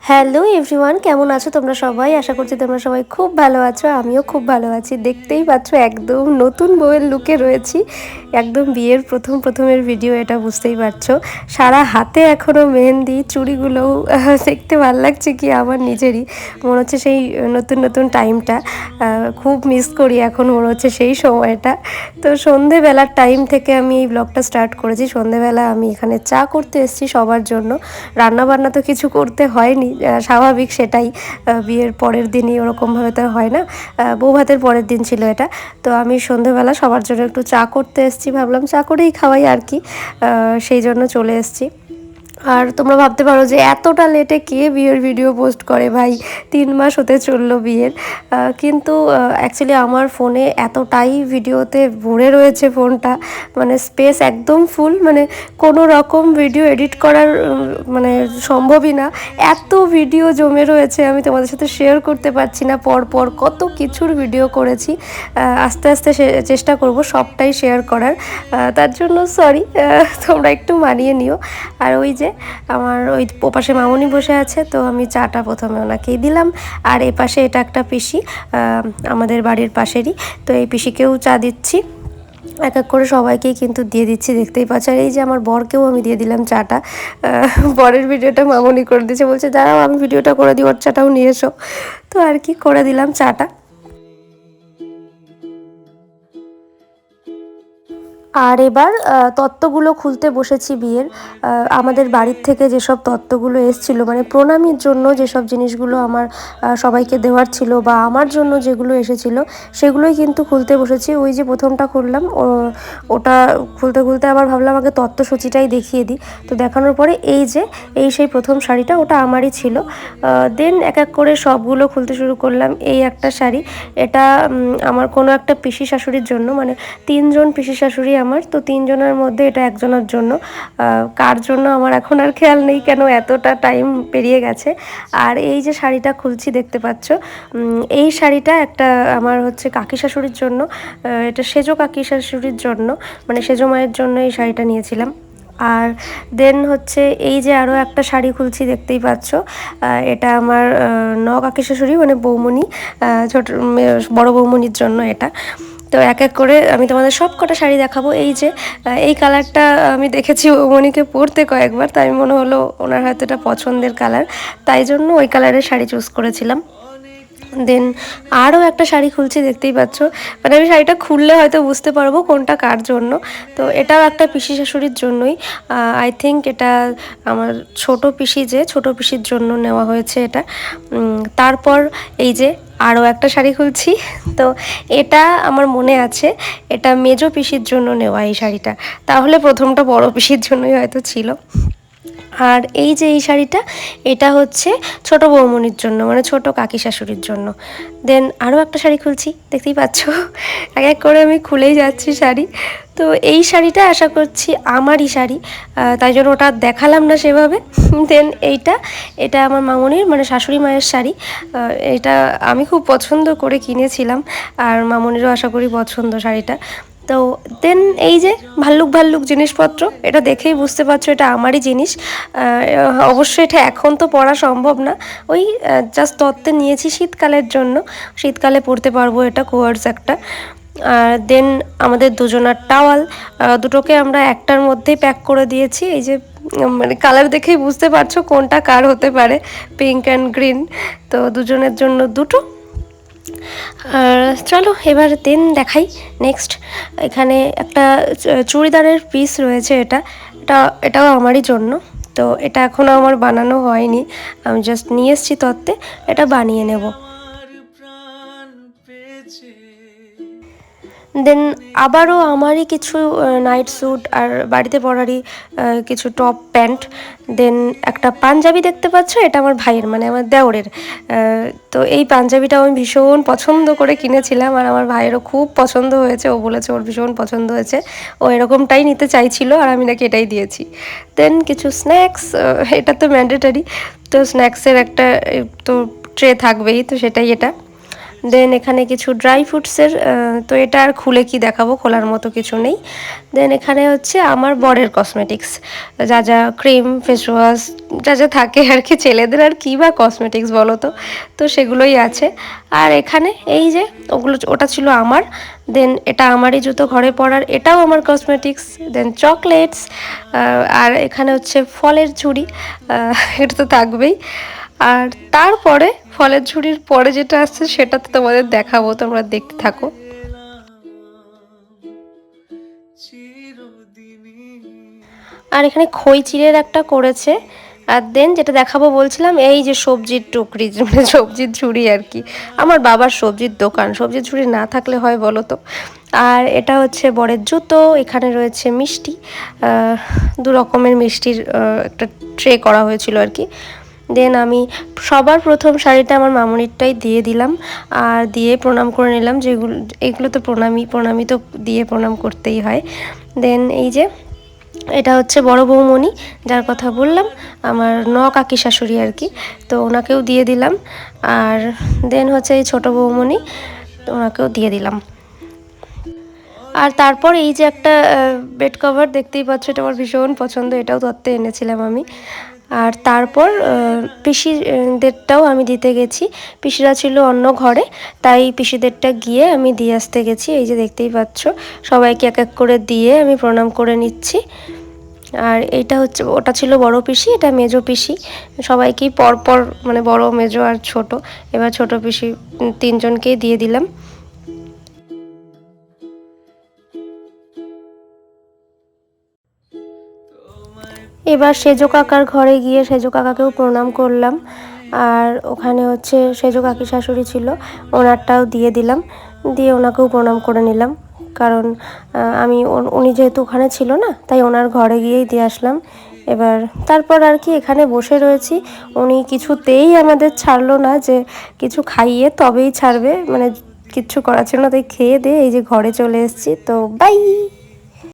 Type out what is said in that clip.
Hello everyone, কেমন আছো তোমরা সবাই? আশা করছি তোমরা সবাই খুব ভালো আছো। আমিও খুব ভালো আছি। দেখতেই পাচ্ছ একদম নতুন বউয়ের লুকে রয়েছি। একদম বিয়ের প্রথমের ভিডিও, এটা বুঝতেই পারছো। সারা হাতে এখনও মেহেন্দি, চুড়িগুলোও দেখতে ভাল লাগছে কি আমার নিজেরই। মনে হচ্ছে সেই নতুন টাইমটা খুব মিস করি এখন, মনে হচ্ছে সেই সময়টা। তো সন্ধেবেলার টাইম থেকে আমি এই ব্লগটা স্টার্ট করেছি। সন্ধেবেলা আমি এখানে চা করতে এসেছি সবার জন্য। রান্নাবান্না তো কিছু করতে হয়নি, স্বাভাবিক সেটাই। বিয়ের পরের দিনই ওরকমভাবে তো হয় না, বৌভাতের পরের দিন ছিল এটা। তো আমি সন্ধেবেলা সবার জন্য একটু চা করতে এসেছি, ভাবলাম চা করেই খাওয়াই আর কি, সেই জন্য চলে এসেছি। আর তোমরা ভাবতে পারো যে এতটা লেটে কে বিয়ের ভিডিও পোস্ট করে, ভাই 3 মাস হতে চললো বিয়ের। কিন্তু অ্যাকচুয়ালি আমার ফোনে এতটাই ভিডিওতে ভরে রয়েছে ফোনটা, মানে স্পেস একদম ফুল, মানে কোনো রকম ভিডিও এডিট করার মানে সম্ভবই না। এত ভিডিও জমে রয়েছে, আমি তোমাদের সাথে শেয়ার করতে পারছি না। পর কত কিছুর ভিডিও করেছি, আস্তে আস্তে চেষ্টা করব সবটাই শেয়ার করার। তার জন্য সরি, তোমরা একটু মানিয়ে নিও। আর ওই যে আমার ওই ওপাশে মামুনি বসে আছে, তো আমি চাটা প্রথমে ওনাকেই দিলাম। আর এপাশে এটা একটা পিসি, আমাদের বাড়ির পাশেরই, তো এই পিসিকেও চা দিচ্ছি। এক এক করে সবাইকেই কিন্তু দিয়ে দিচ্ছি, দেখতেই পাচ্ছ। আর এই যে আমার বরকেও আমি দিয়ে দিলাম চাটা। বরের ভিডিওটা মামুনি করে দিয়েছে, বলছে দাঁড়াও আমি ভিডিওটা করে দিই, ওর চাটাও নিয়ে এসো। তো আর কি করে দিলাম চাটা। আর এবার তত্ত্বগুলো খুলতে বসেছি বিয়ের। আমাদের বাড়ির থেকে যেসব তত্ত্বগুলো এসেছিলো, মানে প্রণামীর জন্য যেসব জিনিসগুলো আমার সবাইকে দেওয়ার ছিল, বা আমার জন্য যেগুলো এসেছিলো সেগুলোই কিন্তু খুলতে বসেছি। ওই যে প্রথমটা খুললাম, ওটা খুলতে খুলতে আবার ভাবলাম আগে তত্ত্বসূচিটাই দেখিয়ে দিই। তো দেখানোর পরে এই যে সেই প্রথম শাড়িটা, ওটা আমারই ছিল। দেন এক এক করে সবগুলো খুলতে শুরু করলাম। এই একটা শাড়ি, এটা আমার কোনো একটা পিসি শাশুড়ির জন্য, মানে 3জন পিসি শাশুড়ি আমার, তো 3জনের মধ্যে এটা একজনের জন্য। কার জন্য আমার এখন আর খেয়াল নেই, কেন এতটা টাইম পেরিয়ে গেছে। আর এই যে শাড়িটা খুলছি দেখতে পাচ্ছ, এই শাড়িটা একটা আমার হচ্ছে কাকি শাশুড়ির জন্য। এটা সেজো কাকি শাশুড়ির জন্য, মানে সেজো মায়ের জন্য এই শাড়িটা নিয়েছিলাম। আর দেন হচ্ছে এই যে আরও একটা শাড়ি খুলছি দেখতেই পাচ্ছ, এটা আমার কাকি শাশুড়ি, মানে বৌমণি, ছোট বড় বৌমণির জন্য এটা। তো এক এক করে আমি তোমাদের সব কটা শাড়ি দেখাবো। এই যে এই কালারটা আমি দেখেছি বৌমণিকে পরতে কয়েকবার, তাই মনে হলো ওনার হয়তো এটা পছন্দের কালার, তাই জন্য ওই কালারের শাড়ি চুজ করেছিলাম। দেন আরও একটা শাড়ি খুলছি দেখতেই পাচ্ছ, মানে আমি শাড়িটা খুললে হয়তো বুঝতে পারবো কোনটা কার জন্য। তো এটাও একটা পিসি শাশুড়ির জন্যই, আই থিঙ্ক এটা আমার ছোট পিসির জন্য নেওয়া হয়েছে এটা। তারপর এই যে আরও একটা শাড়ি খুলছি, তো এটা আমার মনে আছে এটা মেজো পিসির জন্য নেওয়া এই শাড়িটা, তাহলে প্রথমটা বড় পিসির জন্যই হয়তো ছিল। আর এই যে এই শাড়িটা, এটা হচ্ছে ছোট বৌমনির জন্য, মানে ছোট কাকি শাশুড়ির জন্য। দেন আরও একটা শাড়ি খুলছি দেখতেই পাচ্ছ, এক এক করে আমি খুলেই যাচ্ছি শাড়ি। তো এই শাড়িটা আশা করছি আমারই শাড়ি, তাই জন্য ওটা দেখালাম না সেভাবে। দেন এটা আমার মামনির, মানে শাশুড়ি মায়ের শাড়ি। এটা আমি খুব পছন্দ করে কিনেছিলাম, আর মামনিরও আশা করি পছন্দ শাড়িটা। তো দেন এই যে ভাল্লুক জিনিসপত্র, এটা দেখেই বুঝতে পারছো এটা আমারই জিনিস। অবশ্যই এটা এখন তো পরা সম্ভব না, ওই জাস্ট তত্ত্বে নিয়েছি শীতকালের জন্য, শীতকালে পরতে পারবো এটা, কোয়ার্স একটা। আর দেন আমাদের দুজনার টাওয়াল, দুটোকে আমরা একটার মধ্যেই প্যাক করে দিয়েছি। এই যে মানে কালার দেখেই বুঝতে পারছো কোনটা কার হতে পারে, পিঙ্ক অ্যান্ড গ্রিন, তো দুজনের জন্য দুটো। আর চলো এবার দেন দেখাই নেক্সট। এখানে একটা চুড়িদারের পিস রয়েছে, এটাও আমারই জন্য। তো এটা এখনও আমার বানানো হয়নি, আমি জাস্ট নিয়ে এসেছি তত্ত্বে, এটা বানিয়ে নেব। দেন আবারও আমারই কিছু নাইট স্যুট আর বাড়িতে পরারই কিছু টপ প্যান্ট। দেন একটা পাঞ্জাবি দেখতে পাচ্ছ, এটা আমার ভাইয়ের, মানে আমার দেওরের। তো এই পাঞ্জাবিটা আমি ভীষণ পছন্দ করে কিনেছিলাম, আর আমার ভাইয়েরও খুব পছন্দ হয়েছে, ও বলেছে ওর ভীষণ পছন্দ হয়েছে, ও এরকমটাই নিতে চাইছিল, আর আমি নাকি এটাই দিয়েছি। দেন কিছু স্ন্যাক্স, এটা তো ম্যান্ডেটারি, তো স্ন্যাক্সের একটা তো ট্রে থাকবেই, তো সেটাই এটা। দেন এখানে কিছু ড্রাই ফ্রুটসের, তো এটা আর খুলে কি দেখাবো, খোলার মতো কিছু নেই। দেন এখানে হচ্ছে আমার বরের কসমেটিক্স, যা যা ক্রিম, ফেস ওয়াশ, যা যা থাকে আর কি, ছেলেদের আর কী বা কসমেটিক্স বলো তো, তো সেগুলোই আছে। আর এখানে এই যে ওটা ছিল আমার। দেন এটা আমারই জুতো ঘরে পরার, এটাও আমার কসমেটিক্স। দেন চকলেটস, আর এখানে হচ্ছে ফলের ঝুড়ি, এটা তো থাকবেই। আর তারপরে ফলের ঝুড়ির পরে যেটা আসছে সেটা তো তোমাদের দেখাবো, তোমরা দেখতে থাকো। আর এখানে খই চিড়ের একটা করেছে। আর দেন যেটা দেখাবো বলছিলাম, এই যে সবজির টুকরি, মানে সবজির ঝুড়ি আর কি। আমার বাবার সবজির দোকান, সবজির ঝুড়ি না থাকলে হয় বলো তো। আর এটা হচ্ছে বরের জুতো। এখানে রয়েছে মিষ্টি, দু রকমের মিষ্টির একটা ট্রে করা হয়েছিল আর কি। দেন আমি সবার প্রথম শাড়িটা আমার মামুনিরটাই দিয়ে দিলাম, আর দিয়ে প্রণাম করে নিলাম, যেগুলো এগুলো তো প্রণামী তো দিয়ে প্রণাম করতেই হয়। দেন এই যে এটা হচ্ছে বড় বৌমণি, যার কথা বললাম, আমার কাকি শাশুড়ি আর কি, তো ওনাকেও দিয়ে দিলাম। আর দেন হচ্ছে এই ছোটো বৌমণি, ওনাকেও দিয়ে দিলাম। আর তারপর এই যে একটা বেড কভার দেখতেই পাচ্ছ, এটা আমার ভীষণ পছন্দ, এটাও তত্ত্বে এনেছিলাম আমি। আর তারপর পিসিদেরটাও আমি দিতে গেছি, পিসিরা ছিল অন্য ঘরে, তাই পিসিদেরটা গিয়ে আমি দিয়ে আসতে গেছি। এই যে দেখতেই পাচ্ছ, সবাইকে এক এক করে দিয়ে আমি প্রণাম করে নিচ্ছি। আর এইটা হচ্ছে, ওটা ছিল বড় পিসি, এটা মেজো পিসি, সবাইকেই পরপর, মানে বড়, মেজো আর ছোট, এবার ছোট পিসি তিনজনকেই দিয়ে দিলাম। এবার সেজো কাকার ঘরে গিয়ে সেজো কাকাকেও প্রণাম করলাম। আর ওখানে হচ্ছে সেজো কাকি শাশুড়ি ছিল, ওনারটাও দিয়ে দিলাম, দিয়ে ওনাকেও প্রণাম করে নিলাম। কারণ আমি উনি যেহেতু ওখানে ছিল না, তাই ওনার ঘরে গিয়েই দিয়ে আসলাম। এবার তারপর আর কি এখানে বসে রয়েছি, উনি কিছুতেই আমাদের ছাড়লো না, যে কিছু খাইয়ে তবেই ছাড়বে, মানে কিচ্ছু করার ছিল না, তাই খেয়ে দিয়ে এই যে ঘরে চলে এসেছি। তো বাই।